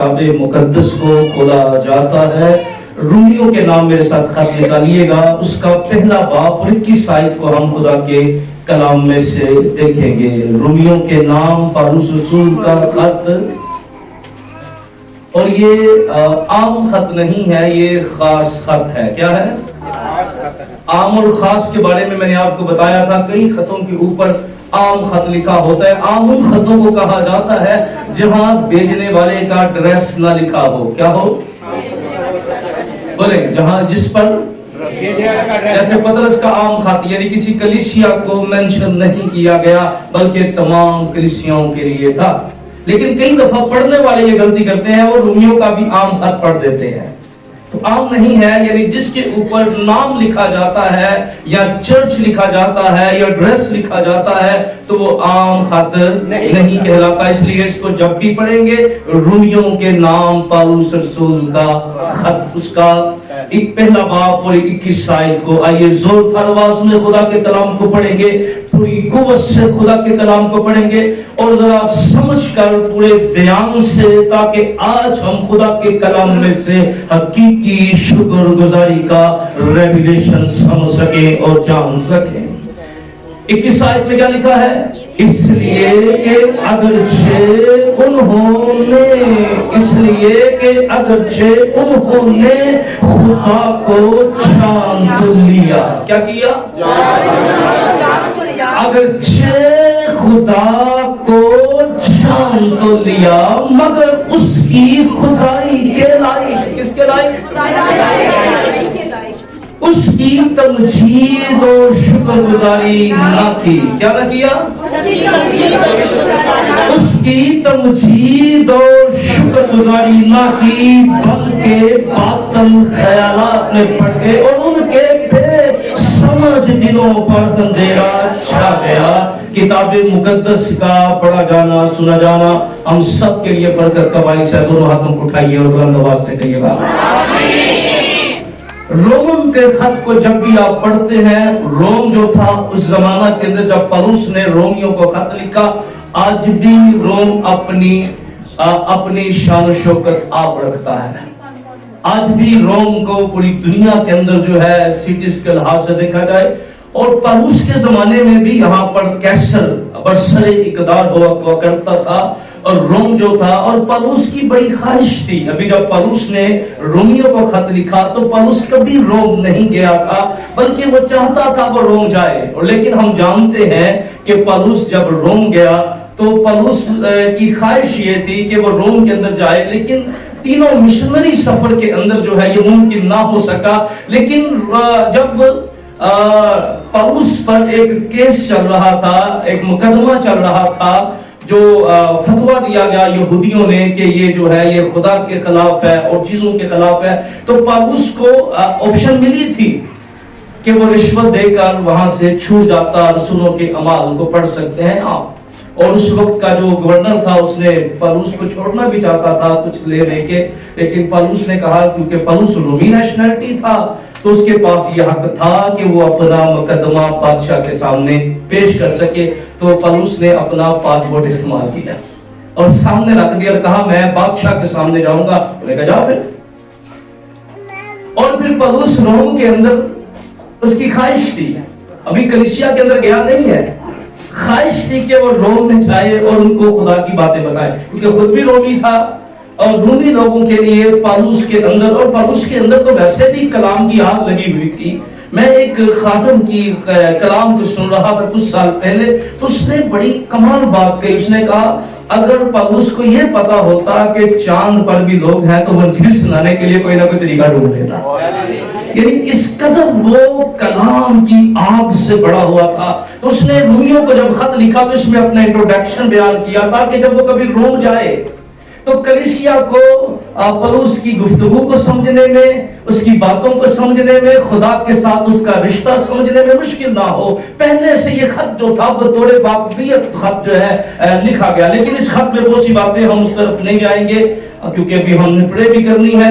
کتاب مقدس کو کھولا جاتا ہے۔ رومیوں کے نام میرے ساتھ خط نکالیے گا، اس کا پہلا باب اور 21 آیت کو ہم خدا کے کلام میں سے دیکھیں گے۔ رومیوں کے نام پالوس رسول کا خط، اور یہ عام خط نہیں ہے، یہ خاص خط ہے۔ کیا ہے؟ عام اور خاص کے بارے میں نے آپ کو بتایا تھا، کئی خطوں کے اوپر عام خط لکھا ہوتا ہے۔ عام ان خطوں کو کہا جاتا ہے جہاں بھیجنے والے کا ایڈریس نہ لکھا ہو۔ کیا ہو؟ بولے جہاں جس پر، جیسے پطرس کا عام خط، یعنی کسی کلیسیا کو مینشن نہیں کیا گیا بلکہ تمام کلیسیاؤں کے لیے تھا۔ لیکن کئی دفعہ پڑھنے والے یہ غلطی کرتے ہیں، وہ رومیوں کا بھی عام خط پڑھ دیتے ہیں۔ تو عام نہیں ہے، یعنی جس کے اوپر نام لکھا جاتا ہے یا چرچ لکھا جاتا ہے یا ایڈریس لکھا جاتا ہے تو وہ عام خط نہیں کہلاتا۔ اس لیے اس کو جب بھی پڑھیں گے، رومیوں کے نام پالوس رسول کا خط، اس کا ایک پہلا باب اور 21 آیت کو آئیے زور پر آواز میں خدا کے کلام کو پڑھیں گے، پوری قوت سے خدا کے کلام کو پڑھیں گے اور ذرا سمجھ کر پورے دھیان سے، تاکہ آج ہم خدا کے کلام میں سے حقیقی شکر گزاری کا ریویلیشن سمجھ سکیں اور جان سکیں۔ 21 آیت میں کیا لکھا ہے؟ اس لیے کہ اگرچہ انہوں نے خدا کو چھان تو لیا۔ کیا کیا؟ اگرچہ خدا کو چھان تو لیا، مگر اس کی خدائی کے لائق، کس کے لائق؟ اس کی تمجید و شکر گزاری نہ کی۔ کیا نہ کیا؟ اس کی تمجید اور شکر گزاری نہ کی، بلکہ باطن خیالات میں پڑ گئے اور ان کے بے سمجھ دلوں پر اندھیرا چھا گیا۔ کتاب مقدس کا پڑھا جانا، سنا جانا ہم سب کے لیے برکت کا باعث ہے۔ دونوں ہاتھوں کو اٹھائیے اور بلند آواز سے کہیے گا روم کے خط کو جب بھی آپ پڑھتے ہیں، روم جو تھا اس زمانہ کے اندر جب پالوس نے رومیوں کو خط لکھا، آج بھی روم اپنی شان و شوکت آپ رکھتا ہے۔ آج بھی روم کو پوری دنیا کے اندر جو ہے سٹیز کے لحاظ سے دیکھا جائے، اور پالوس کے زمانے میں بھی یہاں پر کیسر برسر اقتدار ہوا کرتا تھا اور روم جو تھا، اور پالوس کی بڑی خواہش تھی۔ ابھی جب پالوس نے رومیوں کو خط لکھا تو پالوس کبھی روم نہیں گیا تھا، بلکہ وہ چاہتا تھا وہ روم جائے، اور لیکن ہم جانتے ہیں کہ پالوس جب روم گیا تو پالوس کی خواہش یہ تھی کہ وہ روم کے اندر جائے، لیکن تینوں مشنری سفر کے اندر جو ہے یہ ممکن نہ ہو سکا۔ لیکن جب پالوس پر ایک کیس چل رہا تھا، ایک مقدمہ چل رہا تھا، جو فتویٰ دیا گیا یہودیوں نے کہ یہ جو ہے یہ خدا کے خلاف ہے اور چیزوں کے خلاف ہے، تو پالوس کو آپشن ملی تھی کہ وہ رشوت دے کر وہاں سے چھوٹ جاتا، رسولوں کے اعمال کو پڑھ سکتے ہیں آپ۔ اور اس وقت کا جو گورنر تھا اس نے پالوس کو چھوڑنا بھی چاہتا تھا کچھ لے لے کے، لیکن پالوس نے کہا، کیونکہ پالوس رومی نیشنلٹی تھا تو اس کے پاس یہ حق تھا کہ وہ اپنا مقدمہ بادشاہ کے سامنے پیش کر سکے، تو پالوس نے اپنا پاسپورٹ استعمال کیا اور سامنے رکھ دیا اور کہا میں بادشاہ کے سامنے جاؤں گا۔ میں کہا جا پھر۔ اور پھر پالوس روم کے اندر، اس کی خواہش تھی، ابھی کلیسیا کے اندر گیا نہیں ہے، خواہش تھی کہ وہ روم میں جائے اور ان کو خدا کی باتیں بتائے، کیونکہ خود بھی رومی تھا اور رومی لوگوں کے لیے پالوس کے اندر، اور پالوس کے اندر تو ویسے بھی کلام کی آگ لگی ہوئی تھی۔ میں ایک خادم کی کلام کو سن رہا تھا کچھ سال پہلے، تو اس نے بڑی کمال بات کہی۔ اس نے کہا اگر پالوس کو یہ پتا ہوتا کہ چاند پر بھی لوگ ہیں تو وہ انجیل سنانے کے لیے کوئی نہ کوئی طریقہ ڈھونڈ لیتا۔ یعنی اس قدر وہ کلام کی آگ سے بڑا ہوا تھا۔ تو اس نے رومیوں کو جب خط لکھا تو اس میں اپنا انٹروڈکشن بیان کیا تھا کہ جب وہ کبھی روم جائے تو کلیسیا کو پالوس کی گفتگو کو سمجھنے میں، اس کی باتوں کو سمجھنے میں، خدا کے ساتھ اس کا رشتہ سمجھنے میں مشکل نہ ہو۔ پہلے سے یہ خط جو تھا وہ بطور واقفیت خط جو ہے لکھا گیا، لیکن اس خط میں بہت سی باتیں ہم اس طرف نہیں جائیں گے کیونکہ ابھی ہم نے پڑھے بھی کرنی ہے۔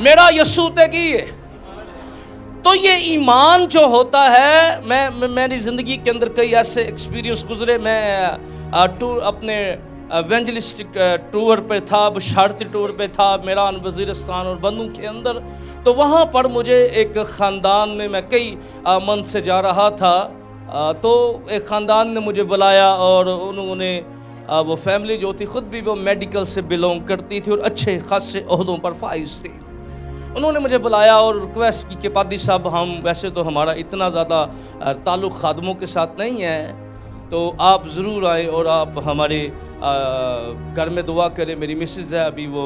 میرا یسوع تے کی ہے. تو یہ ایمان جو ہوتا ہے، میری زندگی کے اندر کئی ایسے ایکسپیرینس گزرے. میں ٹور اپنے ایونجلسٹک ٹور پہ تھا، بشارتی ٹور پہ تھا میران، وزیرستان اور بندوں کے اندر. تو وہاں پر مجھے ایک خاندان میں کئی منتھ سے جا رہا تھا، تو ایک خاندان نے مجھے بلایا، اور انہوں نے وہ فیملی جو تھی خود بھی وہ میڈیکل سے بلونگ کرتی تھی اور اچھے خاصے عہدوں پر فائز تھی. انہوں نے مجھے بلایا اور ریکویسٹ کی کہ پادری صاحب، ہم ویسے تو ہمارا اتنا زیادہ تعلق خادموں کے ساتھ نہیں ہے، تو آپ ضرور آئیں اور آپ ہمارے گھر میں دعا کریں. میری مسز ہے، ابھی وہ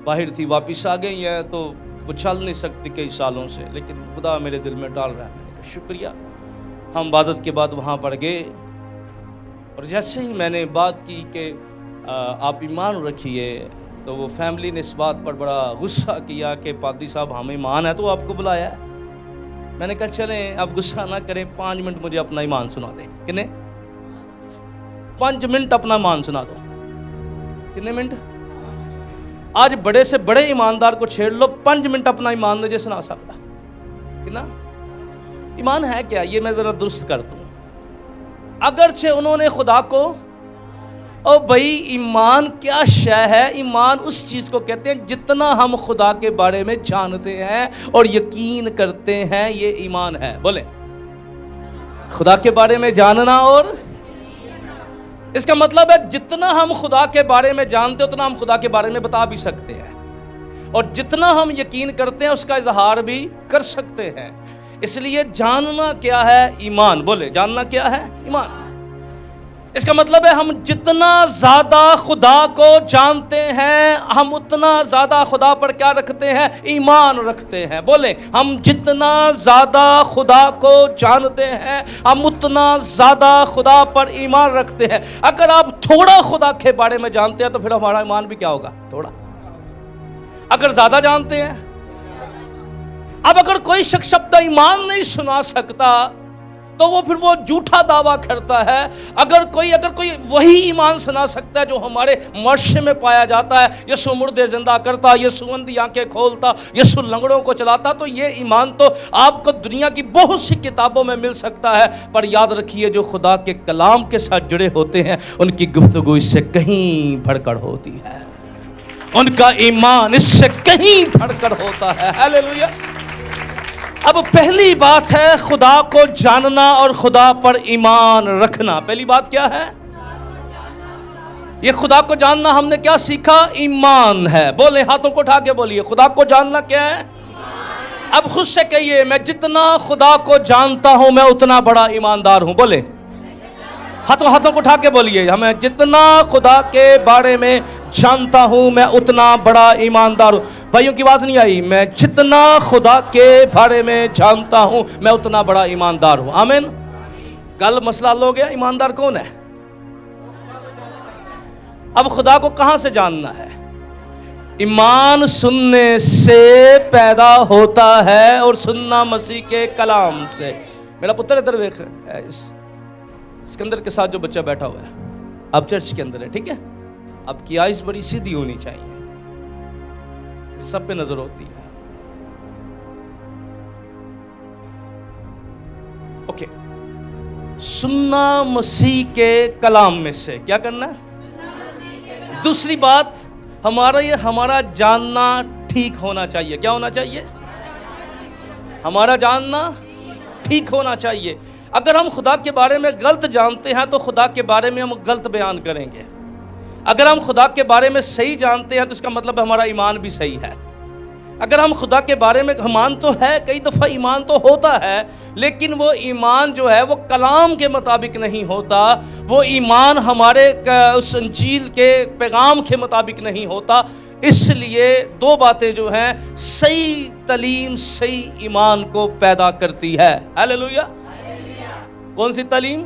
باہر تھی، واپس آ گئی ہیں، تو وہ چل نہیں سکتی کئی سالوں سے، لیکن خدا میرے دل میں ڈال رہا ہے. میں نے کہا شکریہ. ہم عبادت کے بعد وہاں پر گئے، اور جیسے ہی میں نے بات کی کہ آپ ایمان رکھیے، تو وہ فیملی نے اس بات پر بڑا غصہ کیا کہ پادری صاحب ہم ایمان ہے تو آپ کو بلایا ہے. میں نے کہا چلیں آپ غصہ نہ کریں، 5 منٹ مجھے اپنا ایمان سنا دیں. کتنے؟ 5 منٹ اپنا ایمان سنا دو. کتنے منٹ؟ آج بڑے سے بڑے ایماندار کو چھیڑ لو، 5 منٹ اپنا ایمان مجھے سنا سکتا. کتنا ایمان ہے کیا؟ یہ میں ذرا درست کرتا ہوں. اگرچہ انہوں نے خدا کو، او بھائی ایمان کیا شے ہے؟ ایمان اس چیز کو کہتے ہیں جتنا ہم خدا کے بارے میں جانتے ہیں اور یقین کرتے ہیں، یہ ایمان ہے. بولیں، خدا کے بارے میں جاننا، اور اس کا مطلب ہے جتنا ہم خدا کے بارے میں جانتے اتنا ہم خدا کے بارے میں بتا بھی سکتے ہیں، اور جتنا ہم یقین کرتے ہیں اس کا اظہار بھی کر سکتے ہیں. اس لیے جاننا کیا ہے؟ ایمان. بولے، جاننا کیا ہے؟ ایمان. اس کا مطلب ہے ہم جتنا زیادہ خدا کو جانتے ہیں، ہم اتنا زیادہ خدا پر کیا رکھتے ہیں؟ ایمان رکھتے ہیں. بولیں، ہم جتنا زیادہ خدا کو جانتے ہیں ہم اتنا زیادہ خدا پر ایمان رکھتے ہیں. اگر آپ تھوڑا خدا کے بارے میں جانتے ہیں تو پھر ہمارا ایمان بھی کیا ہوگا؟ تھوڑا. اگر زیادہ جانتے ہیں، اب اگر کوئی شخص اپنا ایمان نہیں سنا سکتا تو وہ پھر وہ جھوٹا دعویٰ کرتا ہے. اگر کوئی وہی ایمان سنا سکتا ہے جو ہمارے معاشرے میں پایا جاتا ہے، یسوع مردے زندہ کرتا، یسوع اندھی آنکھیں کھولتا، یسوع لنگڑوں کو چلاتا، تو یہ ایمان تو آپ کو دنیا کی بہت سی کتابوں میں مل سکتا ہے. پر یاد رکھیے جو خدا کے کلام کے ساتھ جڑے ہوتے ہیں ان کی گفتگو اس سے کہیں بڑھ کر ہوتی ہے، ان کا ایمان اس سے کہیں بڑھ کر ہوتا ہے. ہیلیلویا. اب پہلی بات ہے خدا کو جاننا اور خدا پر ایمان رکھنا. پہلی بات کیا ہے؟ یہ خدا کو جاننا ہم نے کیا سیکھا؟ ایمان ہے. بولیں، ہاتھوں کو اٹھا کے بولیے، خدا کو جاننا کیا ہے؟ اب خود سے کہیے، میں جتنا خدا کو جانتا ہوں میں اتنا بڑا ایماندار ہوں. بولیں، ہاتھوں کو اٹھا کے بولیے، ہمیں جتنا خدا کے بارے میں جانتا ہوں میں اتنا بڑا ایماندار ہوں. بھائیوں کی آواز نہیں آئی؟ میں جتنا خدا کے بارے میں جانتا ہوں میں اتنا بڑا ایماندار ہوں. آمین. کل مسئلہ حل ہو گیا. ایماندار کون ہے؟ اب خدا کو کہاں سے جاننا ہے؟ ایمان سننے سے پیدا ہوتا ہے، اور سننا مسیح کے کلام سے. میرا پتر ادھر دیکھ، سکندر کے ساتھ جو بچہ بیٹھا ہوا ہے، اب چرچ کے اندر ہے، ٹھیک ہے؟ اب کی آئیز بڑی سیدھی ہونی چاہیے، سب پہ نظر ہوتی ہے. اوکے. سننا مسیح کے کلام میں سے. کیا کرنا ہے؟ دوسری بات، ہمارا جاننا ٹھیک ہونا چاہیے. کیا ہونا چاہیے؟ ہمارا جاننا ٹھیک ہونا چاہیے. اگر ہم خدا کے بارے میں غلط جانتے ہیں تو خدا کے بارے میں ہم غلط بیان کریں گے. اگر ہم خدا کے بارے میں صحیح جانتے ہیں تو اس کا مطلب ہمارا ایمان بھی صحیح ہے. اگر ہم خدا کے بارے میں، ایمان تو ہے، کئی دفعہ ایمان تو ہوتا ہے، لیکن وہ ایمان جو ہے وہ کلام کے مطابق نہیں ہوتا، وہ ایمان ہمارے اس انجیل کے پیغام کے مطابق نہیں ہوتا. اس لیے دو باتیں جو ہیں، صحیح تعلیم صحیح ایمان کو پیدا کرتی ہے. ہیلیلویا. کون سی تعلیم؟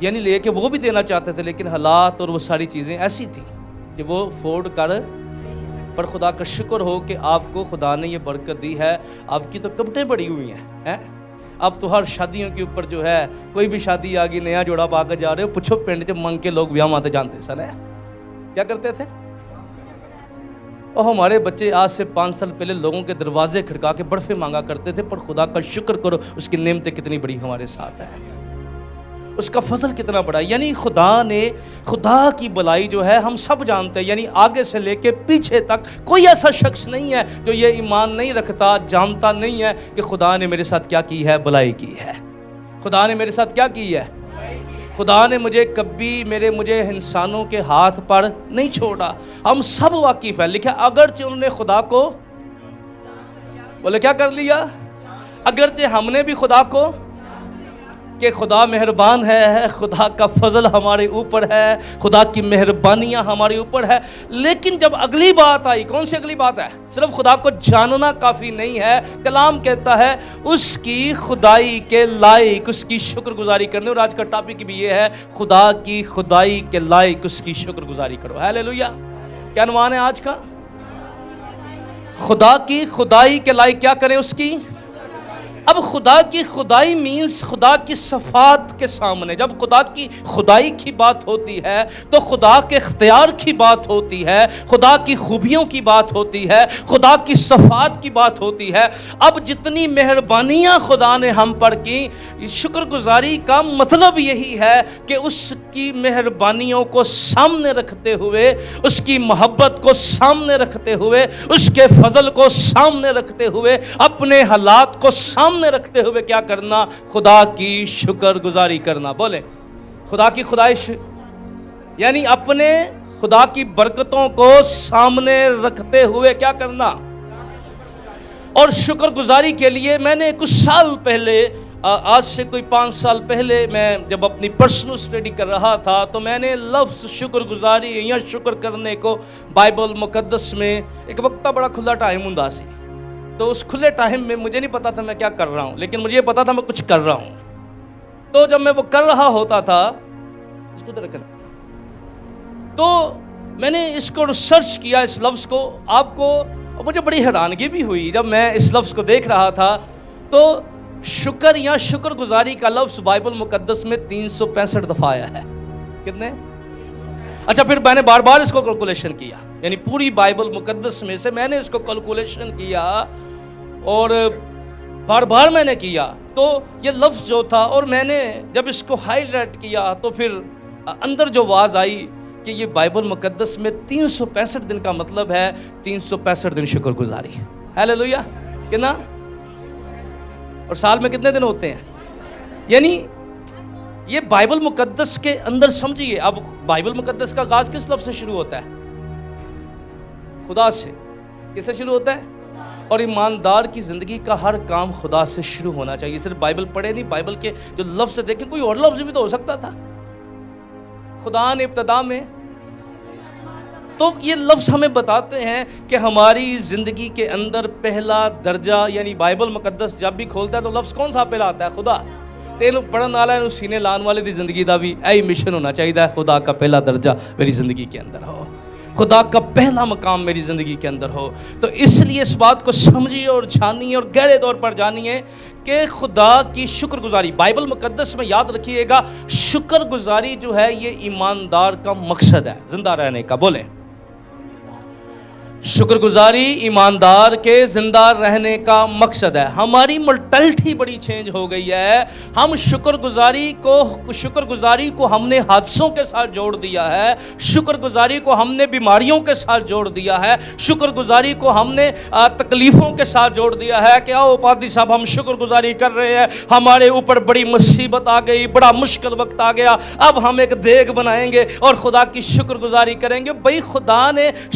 یعنی لے کے وہ بھی دینا چاہتے تھے، لیکن حالات اور وہ ساری چیزیں ایسی تھیں کہ وہ افورڈ کر، پر خدا کا شکر ہو کہ آپ کو خدا نے یہ برکت دی ہے، آپ کی تو کپٹیں بڑی ہوئی ہیں۔ اب تو ہر شادیوں کے اوپر جو ہے، کوئی بھی شادی آگی نیا جوڑا پا کے جا رہے ہو، پوچھو پنڈ چ منگ کے لوگ بیاہ ماتے جانتے سن کیا کرتے تھے؟ اور ہمارے بچے آج سے 5 سال پہلے لوگوں کے دروازے کھڑکا کے برفے مانگا کرتے تھے، پر خدا کا شکر کرو اس کی نعمتیں کتنی بڑی ہمارے ساتھ ہیں، اس کا فضل کتنا بڑا ہے۔ یعنی خدا کی بلائی جو ہے ہم سب جانتے ہیں، یعنی آگے سے لے کے پیچھے تک کوئی ایسا شخص نہیں ہے جو یہ ایمان نہیں رکھتا، جانتا نہیں ہے کہ خدا نے میرے ساتھ کیا کی ہے، بلائی کی ہے۔ خدا نے میرے ساتھ کیا کی ہے؟ خدا نے مجھے کبھی مجھے انسانوں کے ہاتھ پر نہیں چھوڑا۔ ہم سب واقف ہیں، لکھا اگرچہ انہوں نے خدا کو بولے کیا کر لیا، اگرچہ ہم نے بھی خدا کو، کہ خدا مہربان ہے، خدا کا فضل ہمارے اوپر ہے، خدا کی مہربانیاں ہمارے اوپر ہے، لیکن جب اگلی بات آئی، کون سی اگلی بات ہے؟ صرف خدا کو جاننا کافی نہیں ہے، کلام کہتا ہے اس کی خدائی کے لائق اس کی شکر گزاری کرنے، اور آج کا ٹاپک بھی یہ ہے، خدا کی خدائی کے لائق اس کی شکر گزاری کرو۔ ہیلیلویا! کیا عنوان ہے آج کا؟ خدا کی خدائی کے لائق کیا کریں اس کی؟ اب خدا کی خدائی مینس خدا کی صفات کے سامنے جب خدا کی خدائی کی بات ہوتی ہے تو خدا کے اختیار کی بات ہوتی ہے، خدا کی خوبیوں کی بات ہوتی ہے، خدا کی صفات کی بات ہوتی ہے۔ اب جتنی مہربانیاں خدا نے ہم پر کی، شکر گزاری کا مطلب یہی ہے کہ اس کی مہربانیوں کو سامنے رکھتے ہوئے، اس کی محبت کو سامنے رکھتے ہوئے، اس کے فضل کو سامنے رکھتے ہوئے، اپنے حالات کو سامنے رکھتے ہوئے کیا کرنا؟ خدا کی شکر گزاری کرنا۔ بولے خدا کی خدائش، یعنی اپنے خدا کی برکتوں کو سامنے رکھتے ہوئے کیا کرنا؟ اور شکر گزاری کے لیے میں نے کچھ سال پہلے، آج سے کوئی 5 سال پہلے، میں جب اپنی پرسنل اسٹڈی کر رہا تھا تو میں نے لفظ شکر گزاری یا شکر کرنے کو بائبل مقدس میں ایک وقت بڑا کھلا ٹائم ہوندا سی، تو اس کھلے ٹائم میں مجھے نہیں پتا تھا میں کیا کر رہا ہوں، لیکن مجھے یہ پتا تھا میں کچھ کر رہا ہوں۔ تو جب میں وہ کر رہا ہوتا تھا تو میں نے اس کو ریسرچ کیا، اس لفظ کو، آپ کو، اور مجھے بڑی حیرانگی بھی ہوئی جب میں اس لفظ کو دیکھ رہا تھا۔ تو شکر یا شکر گزاری کا لفظ بائبل مقدس میں 365 دفعہ آیا ہے۔ کتنے؟ اچھا، پھر میں نے بار بار اس کو کیلکولیشن کیا، یعنی پوری بائبل مقدس میں سے میں نے اس کو کیلکولیشن کیا اور بار بار میں نے کیا، تو یہ لفظ جو تھا، اور میں نے جب اس کو ہائی لائٹ کیا تو پھر اندر جو آواز آئی کہ یہ بائبل مقدس میں 365 دن کا مطلب ہے 365 دن شکر گزاری۔ ہیلیلویا! کتنا؟ اور سال میں کتنے دن ہوتے ہیں؟ یعنی یہ بائبل مقدس کے اندر سمجھیے۔ اب بائبل مقدس کا آغاز کس لفظ سے شروع ہوتا ہے؟ خدا سے۔ کس سے شروع ہوتا ہے؟ اور ایماندار کی زندگی کا ہر کام خدا سے شروع ہونا چاہیے۔ صرف بائبل پڑھے نہیں، بائبل کے جو لفظ دیکھیں، کوئی اور لفظ بھی تو ہو سکتا تھا۔ خدا نے ابتدا میں، تو یہ لفظ ہمیں بتاتے ہیں کہ ہماری زندگی کے اندر پہلا درجہ، یعنی بائبل مقدس جب بھی کھولتا ہے تو لفظ کون سا پہلا آتا ہے؟ خدا۔ تینوں پڑھن والا ہے سینے لان والے دی زندگی دا بھی ایہی مشن ہونا چاہیے، خدا کا پہلا درجہ میری زندگی کے اندر ہو، خدا کا پہلا مقام میری زندگی کے اندر ہو۔ تو اس لیے اس بات کو سمجھیے اور جانیے اور گہرے طور پر جانیے کہ خدا کی شکر گزاری بائبل مقدس میں، یاد رکھیے گا، شکر گزاری جو ہے یہ ایماندار کا مقصد ہے زندہ رہنے کا۔ بولیں، شکر گزاری ایماندار کے زندہ رہنے کا مقصد ہے۔ ہماری ملٹلٹی بڑی چینج ہو گئی ہے۔ ہم شکر گزاری کو ہم نے حادثوں کے ساتھ جوڑ دیا ہے، شکر گزاری کو ہم نے بیماریوں کے ساتھ جوڑ دیا ہے، شکر گزاری کو ہم نے تکلیفوں کے ساتھ جوڑ دیا ہے کہ آؤ پادری صاحب ہم شکر گزاری کر رہے ہیں، ہمارے اوپر بڑی مصیبت آ گئی، بڑا مشکل وقت آ گیا، اب ہم ایک دیگ بنائیں گے اور خدا کی شکر گزاری کریں گے۔ بھئی خدا نے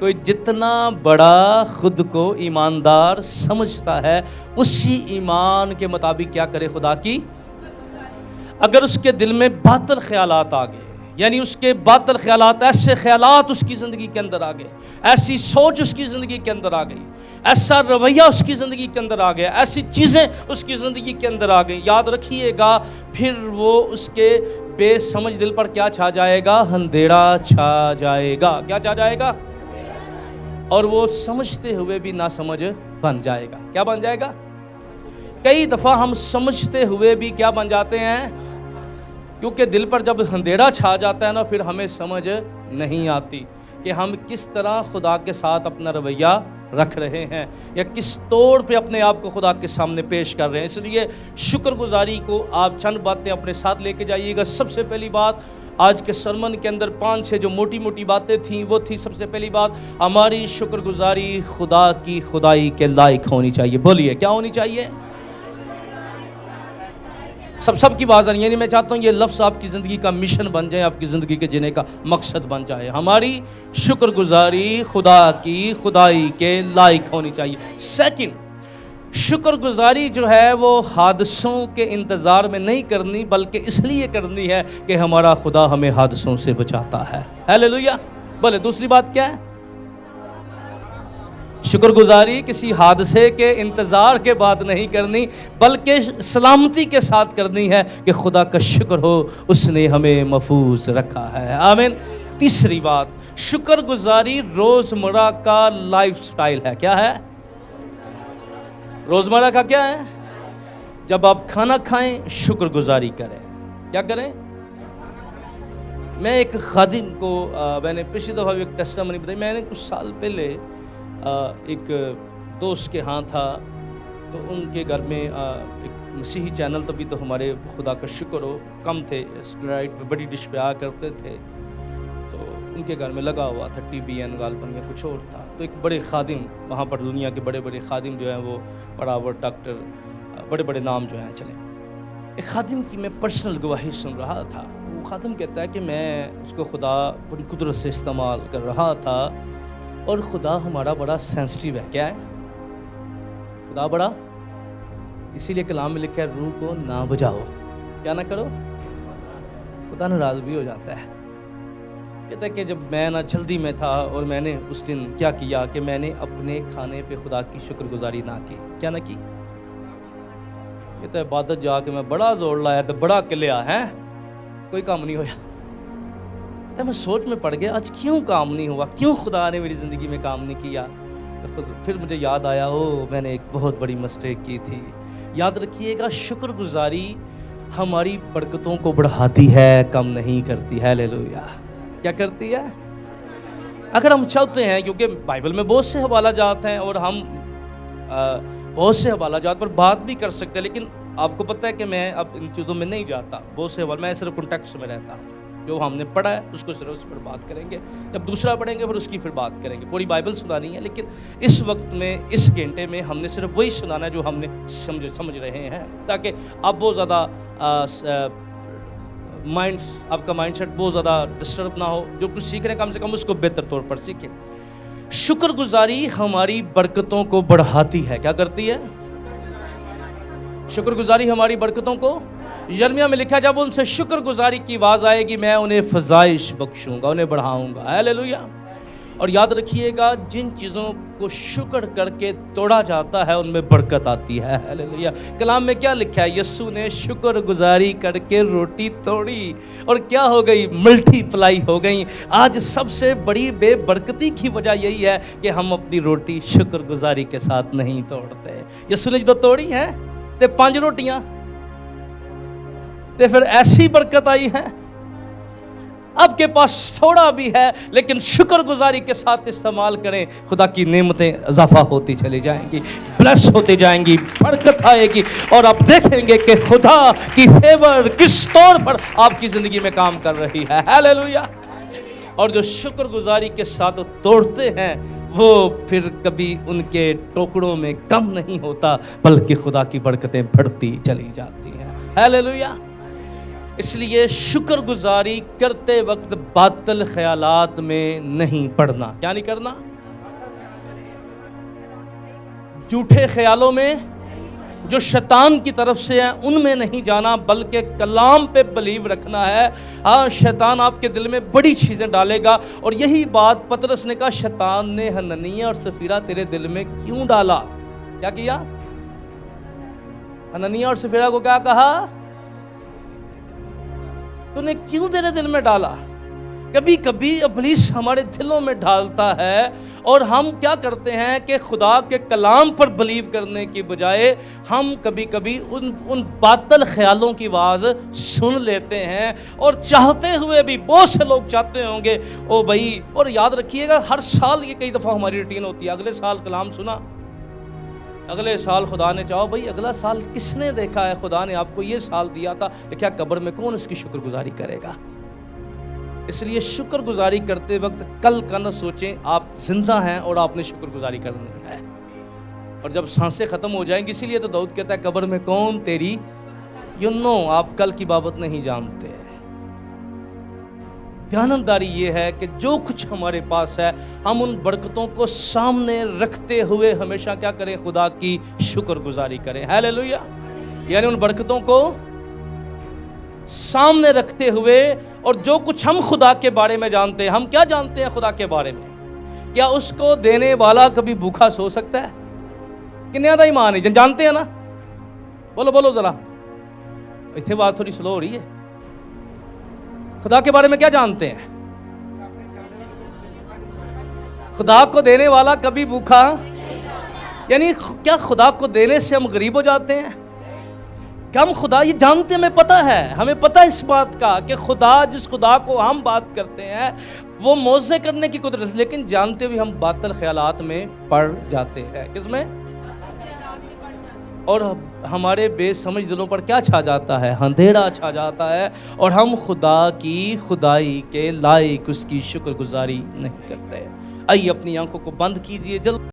کوئی جتنا بڑا خود کو ایماندار سمجھتا ہے اسی ایمان کے مطابق کیا کرے خدا کی. اگر اس کے دل میں باطل خیالات آ گئے، یعنی اس کے باطل خیالات، ایسے خیالات اس کی زندگی کے اندر آ گئے، ایسی سوچ اس کی زندگی کے اندر آ گئی، ایسا رویہ اس کی زندگی کے اندر آ گیا، ایسی چیزیں اس کی زندگی کے اندر آ گئی، یاد رکھیے گا پھر وہ اس کے بے سمجھ دل پر کیا چھا جائے گا؟ اندھیرا چھا جائے گا. کیا چھا جائے گا؟ اور وہ سمجھتے ہوئے بھی نہ سمجھ بن جائے گا. کیا بن جائے گا؟ کئی دفعہ ہم سمجھتے ہوئے بھی کیا بن جاتے ہیں؟ کیونکہ دل پر جب اندھیرا چھا جاتا ہے نا، پھر ہمیں سمجھ نہیں آتی کہ ہم کس طرح خدا کے ساتھ اپنا رویہ رکھ رہے ہیں یا کس طور پہ اپنے آپ کو خدا کے سامنے پیش کر رہے ہیں. اس لیے شکر گزاری کو آپ چند باتیں اپنے ساتھ لے کے جائیے گا. سب سے پہلی بات آج کے سرمن کے اندر 5-6 جو موٹی موٹی باتیں تھیں وہ تھی، سب سے پہلی بات ہماری شکر گزاری خدا کی خدائی کے لائق ہونی چاہیے. بولیے کیا ہونی چاہیے؟ سب کی بات نہیں، یعنی میں چاہتا ہوں یہ لفظ آپ کی زندگی کا مشن بن جائے، آپ کی زندگی کے جینے کا مقصد بن جائے. ہماری شکر گزاری خدا کی خدائی کے لائق ہونی چاہیے. سیکنڈ، شکر گزاری جو ہے وہ حادثوں کے انتظار میں نہیں کرنی، بلکہ اس لیے کرنی ہے کہ ہمارا خدا ہمیں حادثوں سے بچاتا ہے. ہیلیلویا. بولے دوسری بات کیا ہے؟ شکر گزاری کسی حادثے کے انتظار کے بعد نہیں کرنی، بلکہ سلامتی کے ساتھ کرنی ہے کہ خدا کا شکر ہو اس نے ہمیں محفوظ رکھا ہے. آمین. تیسری بات، شکر گزاری روزمرہ کا لائف سٹائل ہے. کیا ہے؟ روزمرہ کا کیا ہے؟ جب آپ کھانا کھائیں شکر گزاری کریں. کیا کریں؟ میں ایک خادم کو میں نے پچھلی دفعہ بھی ایک ٹیسٹمنی بتائی. میں نے کچھ سال پہلے ایک دوست کے ہاں تھا، تو ان کے گھر میں ایک مسیحی چینل، تبھی تو ہمارے خدا کا شکر ہو کم تھے، سیٹلائٹ پہ بڑی ڈش پہ آیا کرتے تھے، تو ان کے گھر میں لگا ہوا تھا TBN غالباً یا کچھ اور تھا. تو ایک بڑے خادم وہاں پر، دنیا کے بڑے بڑے خادم جو ہیں وہ پڑاور ڈاکٹر، بڑے بڑے نام جو ہیں چلیں، ایک خادم کی میں پرسنل گواہی سن رہا تھا. وہ خادم کہتا ہے کہ میں اس کو خدا بڑی قدرت سے استعمال کر رہا تھا، اور خدا ہمارا بڑا سینسٹیو ہے. کیا ہے؟ خدا بڑا، اسی لیے کلام میں لکھا ہے روح کو نہ بجاؤ. کیا نہ کرو؟ خدا ناراض بھی ہو جاتا ہے. کہتا ہے کہ جب میں نہ جلدی میں تھا، اور میں نے اس دن کیا کیا کہ میں نے اپنے کھانے پہ خدا کی شکر گزاری نہ کی. کیا نہ کی؟ کہتا ہے عبادت جا کے میں بڑا زور لایا تو بڑا کلیا ہے، کوئی کام نہیں ہوا. میں سوچ میں پڑ گیا آج کیوں کام نہیں ہوا، کیوں خدا نے میری زندگی میں کام نہیں کیا. پھر مجھے یاد آیا میں نے ایک بہت بڑی مسٹیک کی تھی. یاد رکھیے گا شکر گزاری ہماری برکتوں کو بڑھاتی ہے، کم نہیں کرتی. ہیلیلویا. کیا کرتی ہے؟ اگر ہم چاہتے ہیں، کیونکہ بائبل میں بہت سے حوالہ جات ہیں اور ہم بہت سے حوالہ جات پر بات بھی کر سکتے ہیں، لیکن آپ کو پتہ ہے کہ میں اب ان چیزوں میں نہیں جاتا. بہت سے حوالہ میں صرف کنٹیکسٹ میں رہتا ہوں، جو ہم نے پڑھا ہے اس کو صرف اس پر بات کریں گے، جب دوسرا پڑھیں گے پھر اس کی پھر بات کریں گے. پوری بائبل سنانی ہے، لیکن اس وقت میں اس گھنٹے میں ہم نے صرف وہی سنانا ہے جو ہم نے سمجھ رہے ہیں، تاکہ آپ بہت زیادہ آپ کا مائنڈ سیٹ بہت زیادہ ڈسٹرب نہ ہو. جو کچھ سیکھ رہے ہیں کم سے کم اس کو بہتر طور پر سیکھیں. شکر گزاری ہماری برکتوں کو بڑھاتی ہے. کیا کرتی ہے؟ شکر گزاری ہماری برکتوں کو، یرمیہ میں لکھا جب ان سے شکر گزاری کی آواز آئے گی میں انہیں فضائش بخشوں گا، انہیں بڑھاؤں گا. ہیلیلویا. اور یاد رکھیے گا جن چیزوں کو شکر کر کے توڑا جاتا ہے ان میں برکت آتی ہے. ہیلیلویا. کلام میں کیا لکھا ہے؟ یسوع نے شکر گزاری کر کے روٹی توڑی اور کیا ہو گئی؟ ملٹی پلائی ہو گئی. آج سب سے بڑی بے برکتی کی وجہ یہی ہے کہ ہم اپنی روٹی شکر گزاری کے ساتھ نہیں توڑتے. یسوع نے جو توڑی ہے تے 5 روٹیاں تے پھر ایسی برکت آئی ہے. آپ کے پاس تھوڑا بھی ہے لیکن شکر گزاری کے ساتھ استعمال کریں، خدا کی نعمتیں اضافہ ہوتی چلی جائیں گی، بلیس ہوتی جائیں گی، برکت آئے گی، اور آپ دیکھیں گے کہ خدا کی فیور کس طور پر آپ کی زندگی میں کام کر رہی ہے. ہیلیلویا. اور جو شکر گزاری کے ساتھ توڑتے ہیں وہ پھر کبھی ان کے ٹوکڑوں میں کم نہیں ہوتا، بلکہ خدا کی برکتیں بڑھتی چلی جاتی ہیں. ہیلیلویا. اس لیے شکر گزاری کرتے وقت باطل خیالات میں نہیں پڑنا. کیا نہیں کرنا؟ جھوٹے خیالوں میں جو شیطان کی طرف سے ہیں ان میں نہیں جانا، بلکہ کلام پہ بلیو رکھنا ہے۔ ہاں شیطان آپ کے دل میں بڑی چیزیں ڈالے گا، اور یہی بات پطرس نے کہا شیطان نے حنانیہ اور سفیرہ تیرے دل میں کیوں ڈالا؟ کیا کیا؟ حنانیہ اور سفیرہ کو کیا کہا؟ تو نے کیوں تیرے دل میں ڈالا؟ کبھی کبھی ابلیس ہمارے دلوں میں ڈالتا ہے، اور ہم کیا کرتے ہیں کہ خدا کے کلام پر بلیو کرنے کی بجائے ہم کبھی کبھی ان باطل خیالوں کی آواز سن لیتے ہیں، اور چاہتے ہوئے بھی بہت سے لوگ چاہتے ہوں گے او بھائی، اور یاد رکھیے گا ہر سال یہ کئی دفعہ ہماری روٹین ہوتی ہے، اگلے سال کلام سنا، اگلے سال خدا نے چاہو بھائی اگلا سال کس نے دیکھا ہے، خدا نے آپ کو یہ سال دیا تھا، کیا قبر میں کون اس کی شکر گزاری کرے گا؟ اس لیے شکر گزاری کرتے وقت کل کا نہ سوچیں، آپ زندہ ہیں اور آپ نے شکر گزاری کرنی ہے، اور جب سانسیں ختم ہو جائیں گی، اسی لیے تو داؤد کہتا ہے قبر میں کون تیری آپ کل کی بابت نہیں جانتے۔ دیانتداری یہ ہے کہ جو کچھ ہمارے پاس ہے ہم ان برکتوں کو سامنے رکھتے ہوئے ہمیشہ کیا کریں؟ خدا کی شکر گزاری کریں۔ ہیلیلویا! یعنی ان برکتوں کو سامنے رکھتے ہوئے، اور جو کچھ ہم خدا کے بارے میں جانتے ہیں، ہم کیا جانتے ہیں خدا کے بارے میں؟ کیا اس کو دینے والا کبھی بھوکا سو سکتا ہے؟ کنیا دا ایمان ہے جانتے ہیں نا؟ بولو بولو ذرا، اتنے بات تھوڑی سلو ہو رہی ہے۔ خدا کے بارے میں کیا جانتے ہیں؟ خدا کو دینے والا کبھی بھوکا، یعنی کیا خدا کو دینے سے ہم غریب ہو جاتے ہیں؟ کہ ہم خدا یہ جانتے ہیں، ہمیں پتہ ہے، ہمیں پتہ اس بات کا کہ خدا، جس خدا کو ہم بات کرتے ہیں وہ معجزے کرنے کی قدرت، لیکن جانتے ہوئے ہم باطل خیالات میں پڑ جاتے ہیں۔ کس میں؟ اور ہمارے بے سمجھ دلوں پر کیا چھا جاتا ہے؟ اندھیرا چھا جاتا ہے، اور ہم خدا کی خدائی کے لائق اس کی شکر گزاری نہیں کرتے۔ آئیے اپنی آنکھوں کو بند کیجئے، جلد